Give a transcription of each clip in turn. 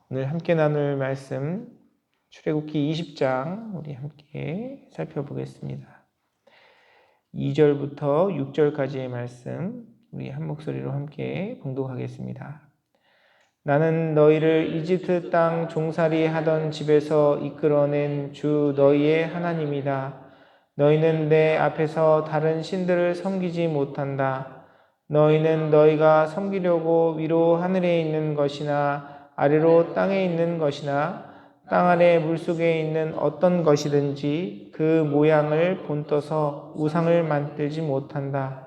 오늘 함께 나눌 말씀 출애굽기 20장 우리 함께 살펴보겠습니다. 2절부터 6절까지의 말씀 우리 한 목소리로 함께 봉독하겠습니다. 나는 너희를 이집트 땅 종살이 하던 집에서 이끌어낸 주 너희의 하나님이다. 너희는 내 앞에서 다른 신들을 섬기지 못한다. 너희는 너희가 섬기려고 위로 하늘에 있는 것이나 아래로 땅에 있는 것이나 땅 아래 물속에 있는 어떤 것이든지 그 모양을 본떠서 우상을 만들지 못한다.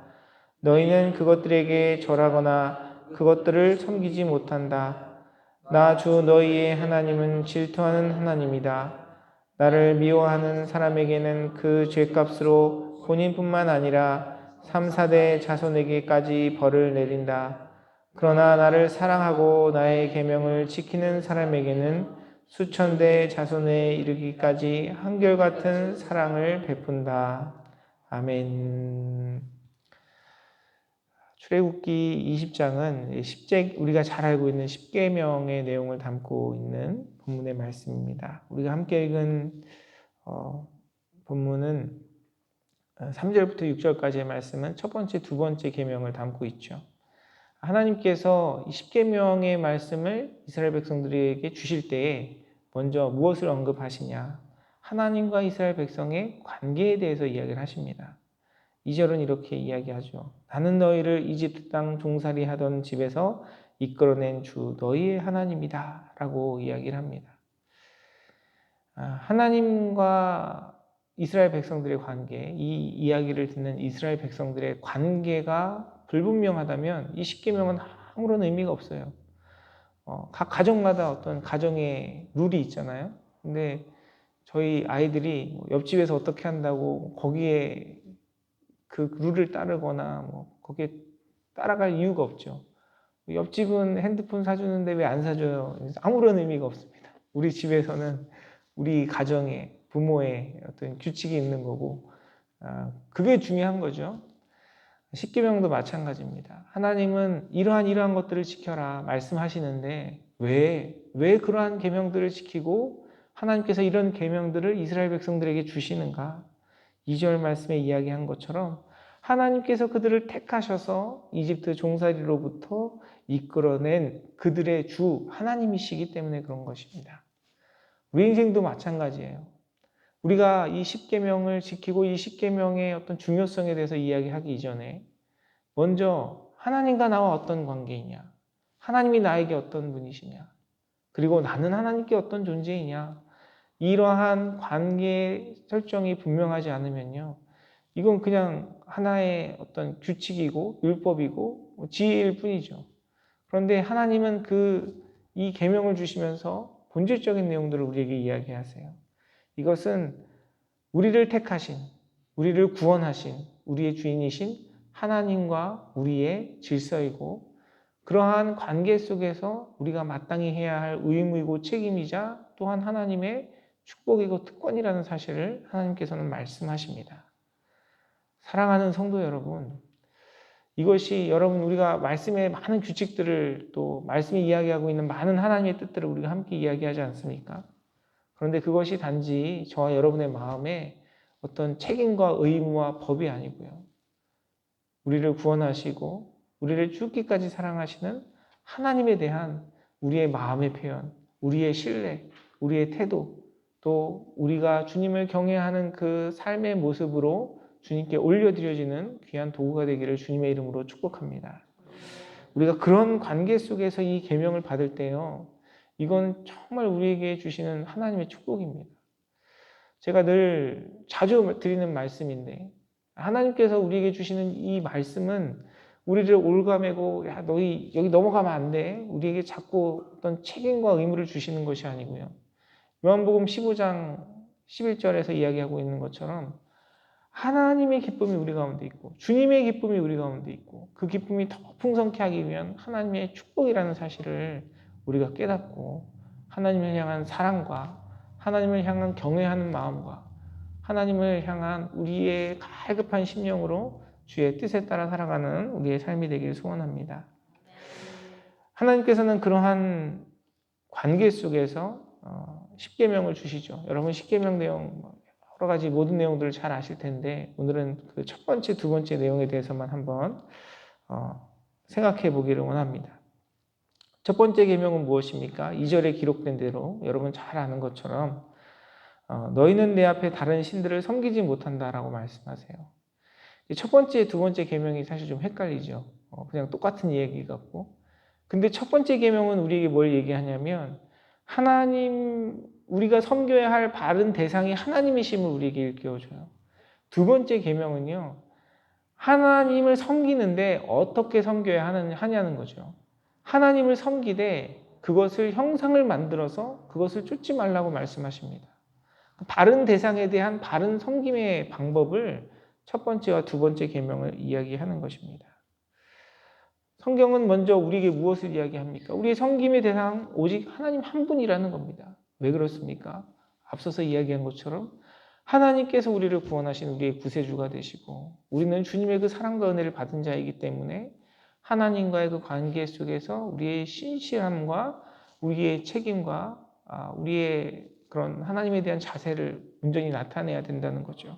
너희는 그것들에게 절하거나 그것들을 섬기지 못한다. 나 주 너희의 하나님은 질투하는 하나님이다. 나를 미워하는 사람에게는 그 죄값으로 본인뿐만 아니라 3, 4대 자손에게까지 벌을 내린다. 그러나 나를 사랑하고 나의 계명을 지키는 사람에게는 수천 대 자손에 이르기까지 한결같은 사랑을 베푼다. 아멘. 출애굽기 20장은 우리가 잘 알고 있는 십계명의 내용을 담고 있는 본문의 말씀입니다. 우리가 함께 읽은 본문은 3절부터 6절까지의 말씀은 첫 번째, 두 번째 계명을 담고 있죠. 하나님께서 이 십계명의 말씀을 이스라엘 백성들에게 주실 때에 먼저 무엇을 언급하시냐? 하나님과 이스라엘 백성의 관계에 대해서 이야기를 하십니다. 2절은 이렇게 이야기하죠. 나는 너희를 이집트 땅 종살이 하던 집에서 이끌어낸 주 너희의 하나님이다 라고 이야기를 합니다. 하나님과 이스라엘 백성들의 관계, 이 이야기를 듣는 이스라엘 백성들의 관계가 불분명하다면 이 십계명은 아무런 의미가 없어요. 각 가정마다 어떤 가정의 룰이 있잖아요. 근데 저희 아이들이 옆집에서 어떻게 한다고 거기에 그 룰을 따르거나 거기에 따라갈 이유가 없죠. 옆집은 핸드폰 사주는데 왜 안 사줘요? 아무런 의미가 없습니다. 우리 집에서는 우리 가정의 부모의 어떤 규칙이 있는 거고 그게 중요한 거죠. 십계명도 마찬가지입니다. 하나님은 이러한 것들을 지켜라 말씀하시는데 왜 그러한 계명들을 지키고 하나님께서 이런 계명들을 이스라엘 백성들에게 주시는가? 2절 말씀에 이야기한 것처럼 하나님께서 그들을 택하셔서 이집트 종살이로부터 이끌어낸 그들의 주 하나님이시기 때문에 그런 것입니다. 우리 인생도 마찬가지예요. 우리가 이 십계명을 지키고 이 십계명의 어떤 중요성에 대해서 이야기하기 이전에 먼저 하나님과 나와 어떤 관계이냐, 하나님이 나에게 어떤 분이시냐, 그리고 나는 하나님께 어떤 존재이냐, 이러한 관계 설정이 분명하지 않으면요, 이건 그냥 하나의 어떤 규칙이고 율법이고 지혜일 뿐이죠. 그런데 하나님은 이 계명을 주시면서 본질적인 내용들을 우리에게 이야기하세요. 이것은 우리를 택하신, 우리를 구원하신, 우리의 주인이신 하나님과 우리의 질서이고 그러한 관계 속에서 우리가 마땅히 해야 할 의무이고 책임이자 또한 하나님의 축복이고 특권이라는 사실을 하나님께서는 말씀하십니다. 사랑하는 성도 여러분, 이것이 여러분 우리가 말씀의 많은 규칙들을 또 말씀이 이야기하고 있는 많은 하나님의 뜻들을 우리가 함께 이야기하지 않습니까? 그런데 그것이 단지 저와 여러분의 마음에 어떤 책임과 의무와 법이 아니고요. 우리를 구원하시고 우리를 죽기까지 사랑하시는 하나님에 대한 우리의 마음의 표현, 우리의 신뢰, 우리의 태도, 또 우리가 주님을 경외하는 그 삶의 모습으로 주님께 올려드려지는 귀한 도구가 되기를 주님의 이름으로 축복합니다. 우리가 그런 관계 속에서 이 계명을 받을 때요, 이건 정말 우리에게 주시는 하나님의 축복입니다. 제가 늘 자주 드리는 말씀인데 하나님께서 우리에게 주시는 이 말씀은 우리를 올가매고 야 너희 여기 넘어가면 안 돼. 우리에게 자꾸 어떤 책임과 의무를 주시는 것이 아니고요. 요한복음 15장 11절에서 이야기하고 있는 것처럼 하나님의 기쁨이 우리 가운데 있고 주님의 기쁨이 우리 가운데 있고 그 기쁨이 더 풍성케 하기 위한 하나님의 축복이라는 사실을 우리가 깨닫고 하나님을 향한 사랑과 하나님을 향한 경외하는 마음과 하나님을 향한 우리의 갈급한 심령으로 주의 뜻에 따라 살아가는 우리의 삶이 되기를 소원합니다. 하나님께서는 그러한 관계 속에서 십계명을 주시죠. 여러분 십계명 내용 여러 가지 모든 내용들을 잘 아실 텐데 오늘은 그 첫 번째, 두 번째 내용에 대해서만 한번 생각해 보기를 원합니다. 첫 번째 계명은 무엇입니까? 2절에 기록된 대로 여러분 잘 아는 것처럼 너희는 내 앞에 다른 신들을 섬기지 못한다라고 말씀하세요. 첫 번째, 두 번째 계명이 사실 좀 헷갈리죠. 그냥 똑같은 이야기 같고. 근데 첫 번째 계명은 우리에게 뭘 얘기하냐면 하나님, 우리가 섬겨야 할 바른 대상이 하나님이심을 우리에게 일깨워줘요. 두 번째 계명은요, 하나님을 섬기는데 어떻게 섬겨야 하냐는 거죠. 하나님을 섬기되 그것을 형상을 만들어서 그것을 쫓지 말라고 말씀하십니다. 바른 대상에 대한 바른 섬김의 방법을 첫 번째와 두 번째 계명을 이야기하는 것입니다. 성경은 먼저 우리에게 무엇을 이야기합니까? 우리의 섬김의 대상 오직 하나님 한 분이라는 겁니다. 왜 그렇습니까? 앞서서 이야기한 것처럼 하나님께서 우리를 구원하신 우리의 구세주가 되시고 우리는 주님의 그 사랑과 은혜를 받은 자이기 때문에 하나님과의 그 관계 속에서 우리의 신실함과 우리의 책임과 우리의 그런 하나님에 대한 자세를 온전히 나타내야 된다는 거죠.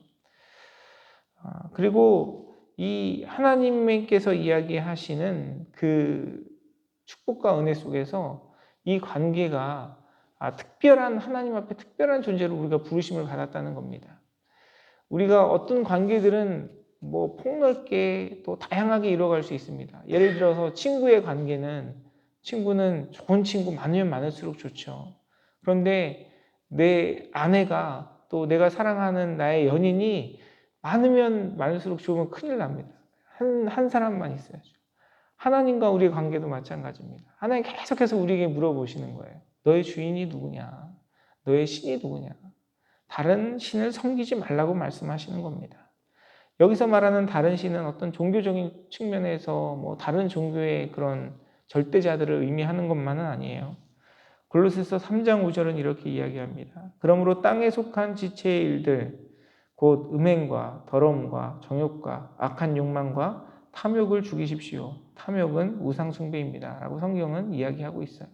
그리고 이 하나님께서 이야기하시는 그 축복과 은혜 속에서 이 관계가 특별한 하나님 앞에 특별한 존재로 우리가 부르심을 받았다는 겁니다. 우리가 어떤 관계들은 뭐 폭넓게 또 다양하게 이루어갈 수 있습니다. 예를 들어서 친구의 관계는 친구는 좋은 친구 많으면 많을수록 좋죠. 그런데 내 아내가 또 내가 사랑하는 나의 연인이 많으면 많을수록 좋으면 큰일 납니다. 한 사람만 있어야죠. 하나님과 우리의 관계도 마찬가지입니다. 하나님 계속해서 우리에게 물어보시는 거예요. 너의 주인이 누구냐? 너의 신이 누구냐? 다른 신을 섬기지 말라고 말씀하시는 겁니다. 여기서 말하는 다른 신은 어떤 종교적인 측면에서 뭐 다른 종교의 그런 절대자들을 의미하는 것만은 아니에요. 골로새서 3장 5절은 이렇게 이야기합니다. 그러므로 땅에 속한 지체의 일들, 곧 음행과 더러움과 정욕과 악한 욕망과 탐욕을 죽이십시오. 탐욕은 우상 숭배입니다. 라고 성경은 이야기하고 있어요.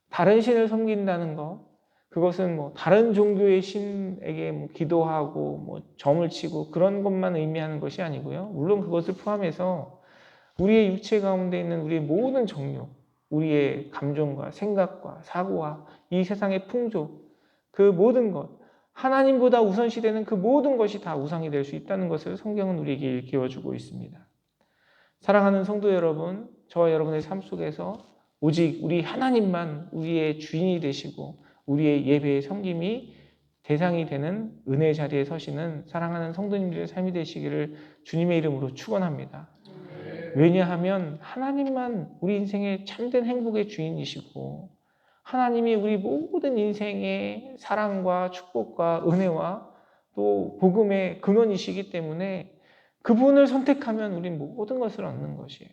다른 신을 섬긴다는 것, 그것은 뭐 다른 종교의 신에게 뭐 기도하고 뭐 점을 치고 그런 것만 의미하는 것이 아니고요. 물론 그것을 포함해서 우리의 육체 가운데 있는 우리의 모든 정욕, 우리의 감정과 생각과 사고와 이 세상의 풍조, 그 모든 것, 하나님보다 우선시되는 그 모든 것이 다 우상이 될 수 있다는 것을 성경은 우리에게 일깨워주고 있습니다. 사랑하는 성도 여러분, 저와 여러분의 삶 속에서 오직 우리 하나님만 우리의 주인이 되시고 우리의 예배의 섬김이 대상이 되는 은혜의 자리에 서시는 사랑하는 성도님들의 삶이 되시기를 주님의 이름으로 축원합니다. 왜냐하면 하나님만 우리 인생의 참된 행복의 주인이시고 하나님이 우리 모든 인생의 사랑과 축복과 은혜와 또 복음의 근원이시기 때문에 그분을 선택하면 우린 모든 것을 얻는 것이에요.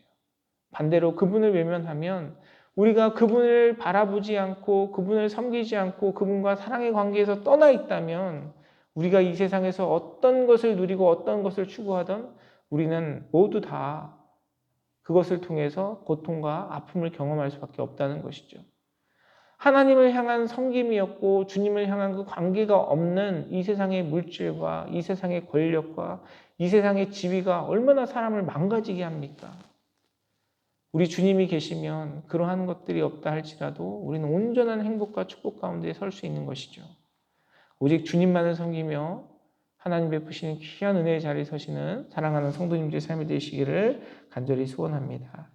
반대로 그분을 외면하면 우리가 그분을 바라보지 않고 그분을 섬기지 않고 그분과 사랑의 관계에서 떠나 있다면 우리가 이 세상에서 어떤 것을 누리고 어떤 것을 추구하던 우리는 모두 다 그것을 통해서 고통과 아픔을 경험할 수밖에 없다는 것이죠. 하나님을 향한 섬김이었고 주님을 향한 그 관계가 없는 이 세상의 물질과 이 세상의 권력과 이 세상의 지위가 얼마나 사람을 망가지게 합니까? 우리 주님이 계시면 그러한 것들이 없다 할지라도 우리는 온전한 행복과 축복 가운데 설 수 있는 것이죠. 오직 주님만을 섬기며 하나님 베푸시는 귀한 은혜의 자리에 서시는 사랑하는 성도님들의 삶이 되시기를 간절히 소원합니다.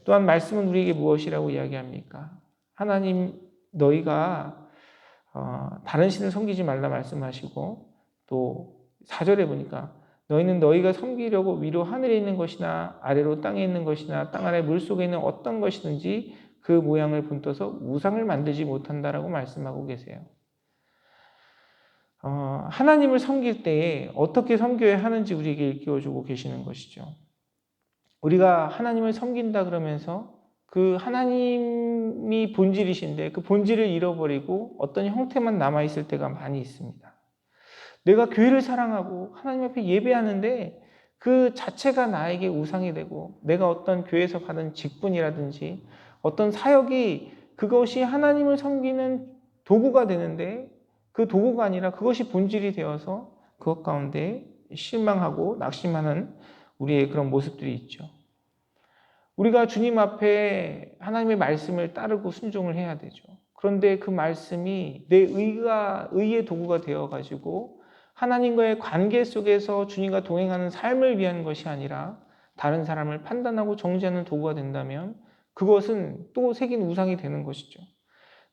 또한 말씀은 우리에게 무엇이라고 이야기합니까? 하나님 너희가 다른 신을 섬기지 말라 말씀하시고 또 4절에 보니까 너희는 너희가 섬기려고 위로 하늘에 있는 것이나 아래로 땅에 있는 것이나 땅 아래 물속에 있는 어떤 것이든지 그 모양을 본떠서 우상을 만들지 못한다라고 말씀하고 계세요. 하나님을 섬길 때에 어떻게 섬겨야 하는지 우리에게 일깨워주고 계시는 것이죠. 우리가 하나님을 섬긴다 그러면서 그 하나님이 본질이신데 그 본질을 잃어버리고 어떤 형태만 남아있을 때가 많이 있습니다. 내가 교회를 사랑하고 하나님 앞에 예배하는데 그 자체가 나에게 우상이 되고 내가 어떤 교회에서 받은 직분이라든지 어떤 사역이 그것이 하나님을 섬기는 도구가 되는데 그 도구가 아니라 그것이 본질이 되어서 그것 가운데 실망하고 낙심하는 우리의 그런 모습들이 있죠. 우리가 주님 앞에 하나님의 말씀을 따르고 순종을 해야 되죠. 그런데 그 말씀이 내 의의 도구가 되어가지고 하나님과의 관계 속에서 주님과 동행하는 삶을 위한 것이 아니라 다른 사람을 판단하고 정죄하는 도구가 된다면 그것은 또 새긴 우상이 되는 것이죠.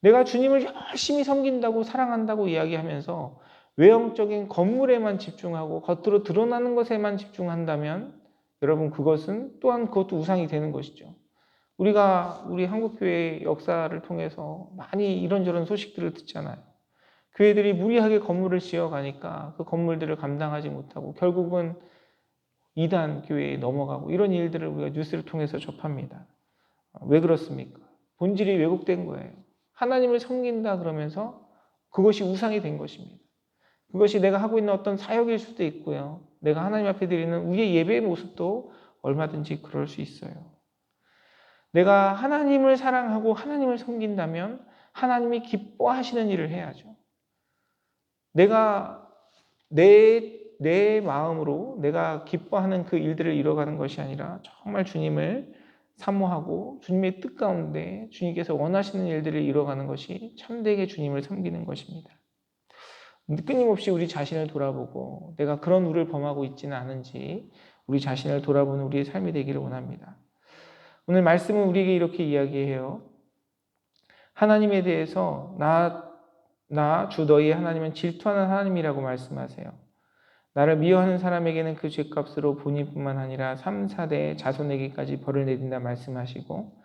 내가 주님을 열심히 섬긴다고 사랑한다고 이야기하면서 외형적인 건물에만 집중하고 겉으로 드러나는 것에만 집중한다면 여러분 그것은 또한 그것도 우상이 되는 것이죠. 우리가 우리 한국교회 역사를 통해서 많이 이런저런 소식들을 듣잖아요. 교회들이 무리하게 건물을 지어가니까 그 건물들을 감당하지 못하고 결국은 이단 교회에 넘어가고 이런 일들을 우리가 뉴스를 통해서 접합니다. 왜 그렇습니까? 본질이 왜곡된 거예요. 하나님을 섬긴다 그러면서 그것이 우상이 된 것입니다. 그것이 내가 하고 있는 어떤 사역일 수도 있고요. 내가 하나님 앞에 드리는 우리의 예배의 모습도 얼마든지 그럴 수 있어요. 내가 하나님을 사랑하고 하나님을 섬긴다면 하나님이 기뻐하시는 일을 해야죠. 내가 내 마음으로 내가 기뻐하는 그 일들을 이뤄가는 것이 아니라 정말 주님을 사모하고 주님의 뜻 가운데 주님께서 원하시는 일들을 이뤄가는 것이 참되게 주님을 섬기는 것입니다. 끊임없이 우리 자신을 돌아보고 내가 그런 우를 범하고 있지는 않은지 우리 자신을 돌아보는 우리의 삶이 되기를 원합니다. 오늘 말씀은 우리에게 이렇게 이야기해요. 하나님에 대해서 나 주 너희의 하나님은 질투하는 하나님이라고 말씀하세요. 나를 미워하는 사람에게는 그 죄값으로 본인뿐만 아니라 3, 4대 자손에게까지 벌을 내린다 말씀하시고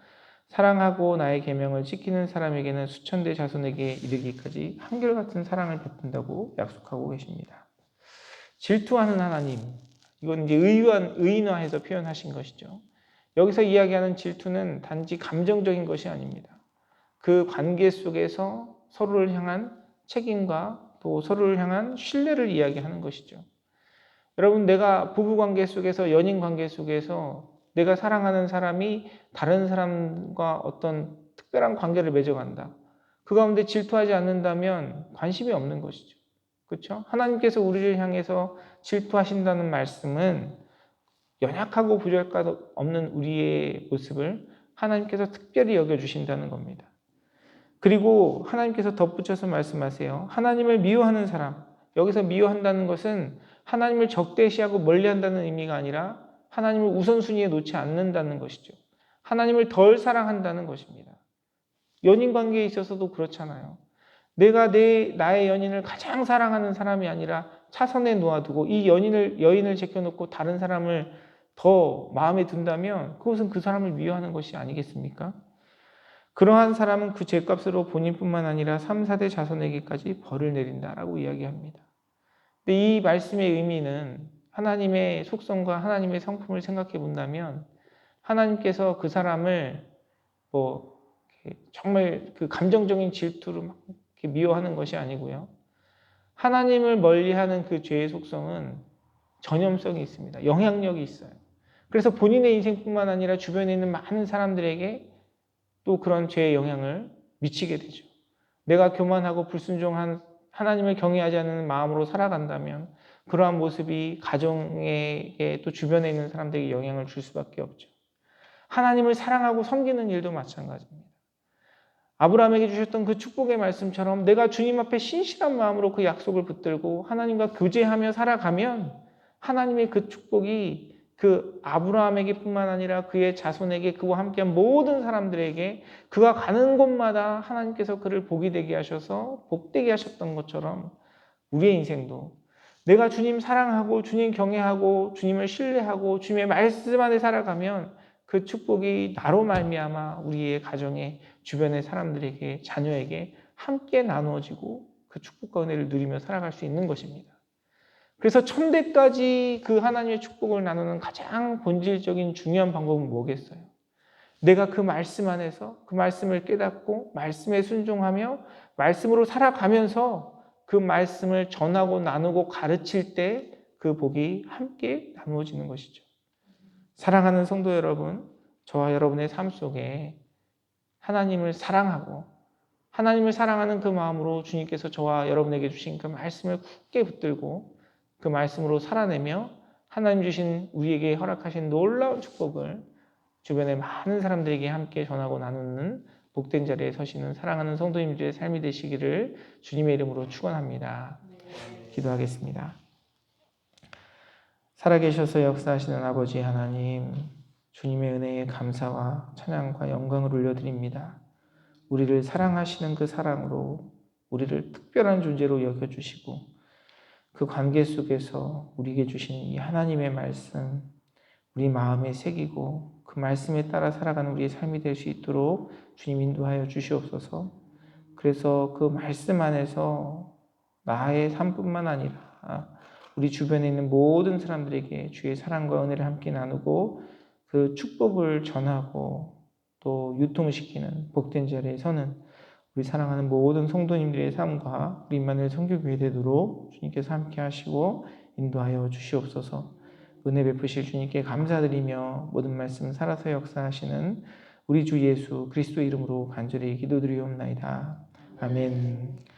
사랑하고 나의 계명을 지키는 사람에게는 수천 대 자손에게 이르기까지 한결같은 사랑을 베푼다고 약속하고 계십니다. 질투하는 하나님, 이건 이제 의인화해서 표현하신 것이죠. 여기서 이야기하는 질투는 단지 감정적인 것이 아닙니다. 그 관계 속에서 서로를 향한 책임과 또 서로를 향한 신뢰를 이야기하는 것이죠. 여러분, 내가 부부관계 속에서 연인 관계 속에서 내가 사랑하는 사람이 다른 사람과 어떤 특별한 관계를 맺어간다. 그 가운데 질투하지 않는다면 관심이 없는 것이죠. 그렇죠? 하나님께서 우리를 향해서 질투하신다는 말씀은 연약하고 부족할 없는 우리의 모습을 하나님께서 특별히 여겨주신다는 겁니다. 그리고 하나님께서 덧붙여서 말씀하세요. 하나님을 미워하는 사람, 여기서 미워한다는 것은 하나님을 적대시하고 멀리한다는 의미가 아니라 하나님을 우선순위에 놓지 않는다는 것이죠. 하나님을 덜 사랑한다는 것입니다. 연인 관계에 있어서도 그렇잖아요. 내가 나의 연인을 가장 사랑하는 사람이 아니라 차선에 놓아두고 이 여인을 제껴놓고 다른 사람을 더 마음에 든다면 그것은 그 사람을 미워하는 것이 아니겠습니까? 그러한 사람은 그 죄값으로 본인뿐만 아니라 3, 4대 자손에게까지 벌을 내린다라고 이야기합니다. 근데 이 말씀의 의미는 하나님의 속성과 하나님의 성품을 생각해 본다면 하나님께서 그 사람을 정말 그 감정적인 질투로 막 미워하는 것이 아니고요. 하나님을 멀리하는 그 죄의 속성은 전염성이 있습니다. 영향력이 있어요. 그래서 본인의 인생뿐만 아니라 주변에 있는 많은 사람들에게 또 그런 죄의 영향을 미치게 되죠. 내가 교만하고 불순종한 하나님을 경외하지 않는 마음으로 살아간다면 그러한 모습이 가정에게 또 주변에 있는 사람들에게 영향을 줄 수밖에 없죠. 하나님을 사랑하고 섬기는 일도 마찬가지입니다. 아브라함에게 주셨던 그 축복의 말씀처럼 내가 주님 앞에 신실한 마음으로 그 약속을 붙들고 하나님과 교제하며 살아가면 하나님의 그 축복이 그 아브라함에게 뿐만 아니라 그의 자손에게 그와 함께한 모든 사람들에게 그가 가는 곳마다 하나님께서 그를 복이 되게 하셔서 복되게 하셨던 것처럼 우리의 인생도 내가 주님 사랑하고 주님 경외하고 주님을 신뢰하고 주님의 말씀 안에 살아가면 그 축복이 나로 말미암아 우리의 가정에 주변의 사람들에게 자녀에게 함께 나누어지고 그 축복과 은혜를 누리며 살아갈 수 있는 것입니다. 그래서 천대까지 그 하나님의 축복을 나누는 가장 본질적인 중요한 방법은 뭐겠어요? 내가 그 말씀 안에서 그 말씀을 깨닫고 말씀에 순종하며 말씀으로 살아가면서 그 말씀을 전하고 나누고 가르칠 때 그 복이 함께 나누어지는 것이죠. 사랑하는 성도 여러분, 저와 여러분의 삶 속에 하나님을 사랑하고 하나님을 사랑하는 그 마음으로 주님께서 저와 여러분에게 주신 그 말씀을 굳게 붙들고 그 말씀으로 살아내며 하나님 주신 우리에게 허락하신 놀라운 축복을 주변의 많은 사람들에게 함께 전하고 나누는 복된 자리에 서시는 사랑하는 성도님들의 삶이 되시기를 주님의 이름으로 축원합니다. 기도하겠습니다. 살아계셔서 역사하시는 아버지 하나님, 주님의 은혜에 감사와 찬양과 영광을 올려드립니다. 우리를 사랑하시는 그 사랑으로 우리를 특별한 존재로 여겨주시고 그 관계 속에서 우리에게 주신 이 하나님의 말씀, 우리 마음에 새기고 그 말씀에 따라 살아가는 우리의 삶이 될 수 있도록 주님 인도하여 주시옵소서. 그래서 그 말씀 안에서 나의 삶뿐만 아니라 우리 주변에 있는 모든 사람들에게 주의 사랑과 은혜를 함께 나누고 그 축복을 전하고 또 유통시키는 복된 자리에 서는 우리 사랑하는 모든 성도님들의 삶과 우리 임마누엘 선교교회 되도록 주님께서 함께 하시고 인도하여 주시옵소서. 은혜 베푸실 주님께 감사드리며 모든 말씀 살아서 역사하시는 우리 주 예수 그리스도 이름으로 간절히 기도드리옵나이다. 아멘.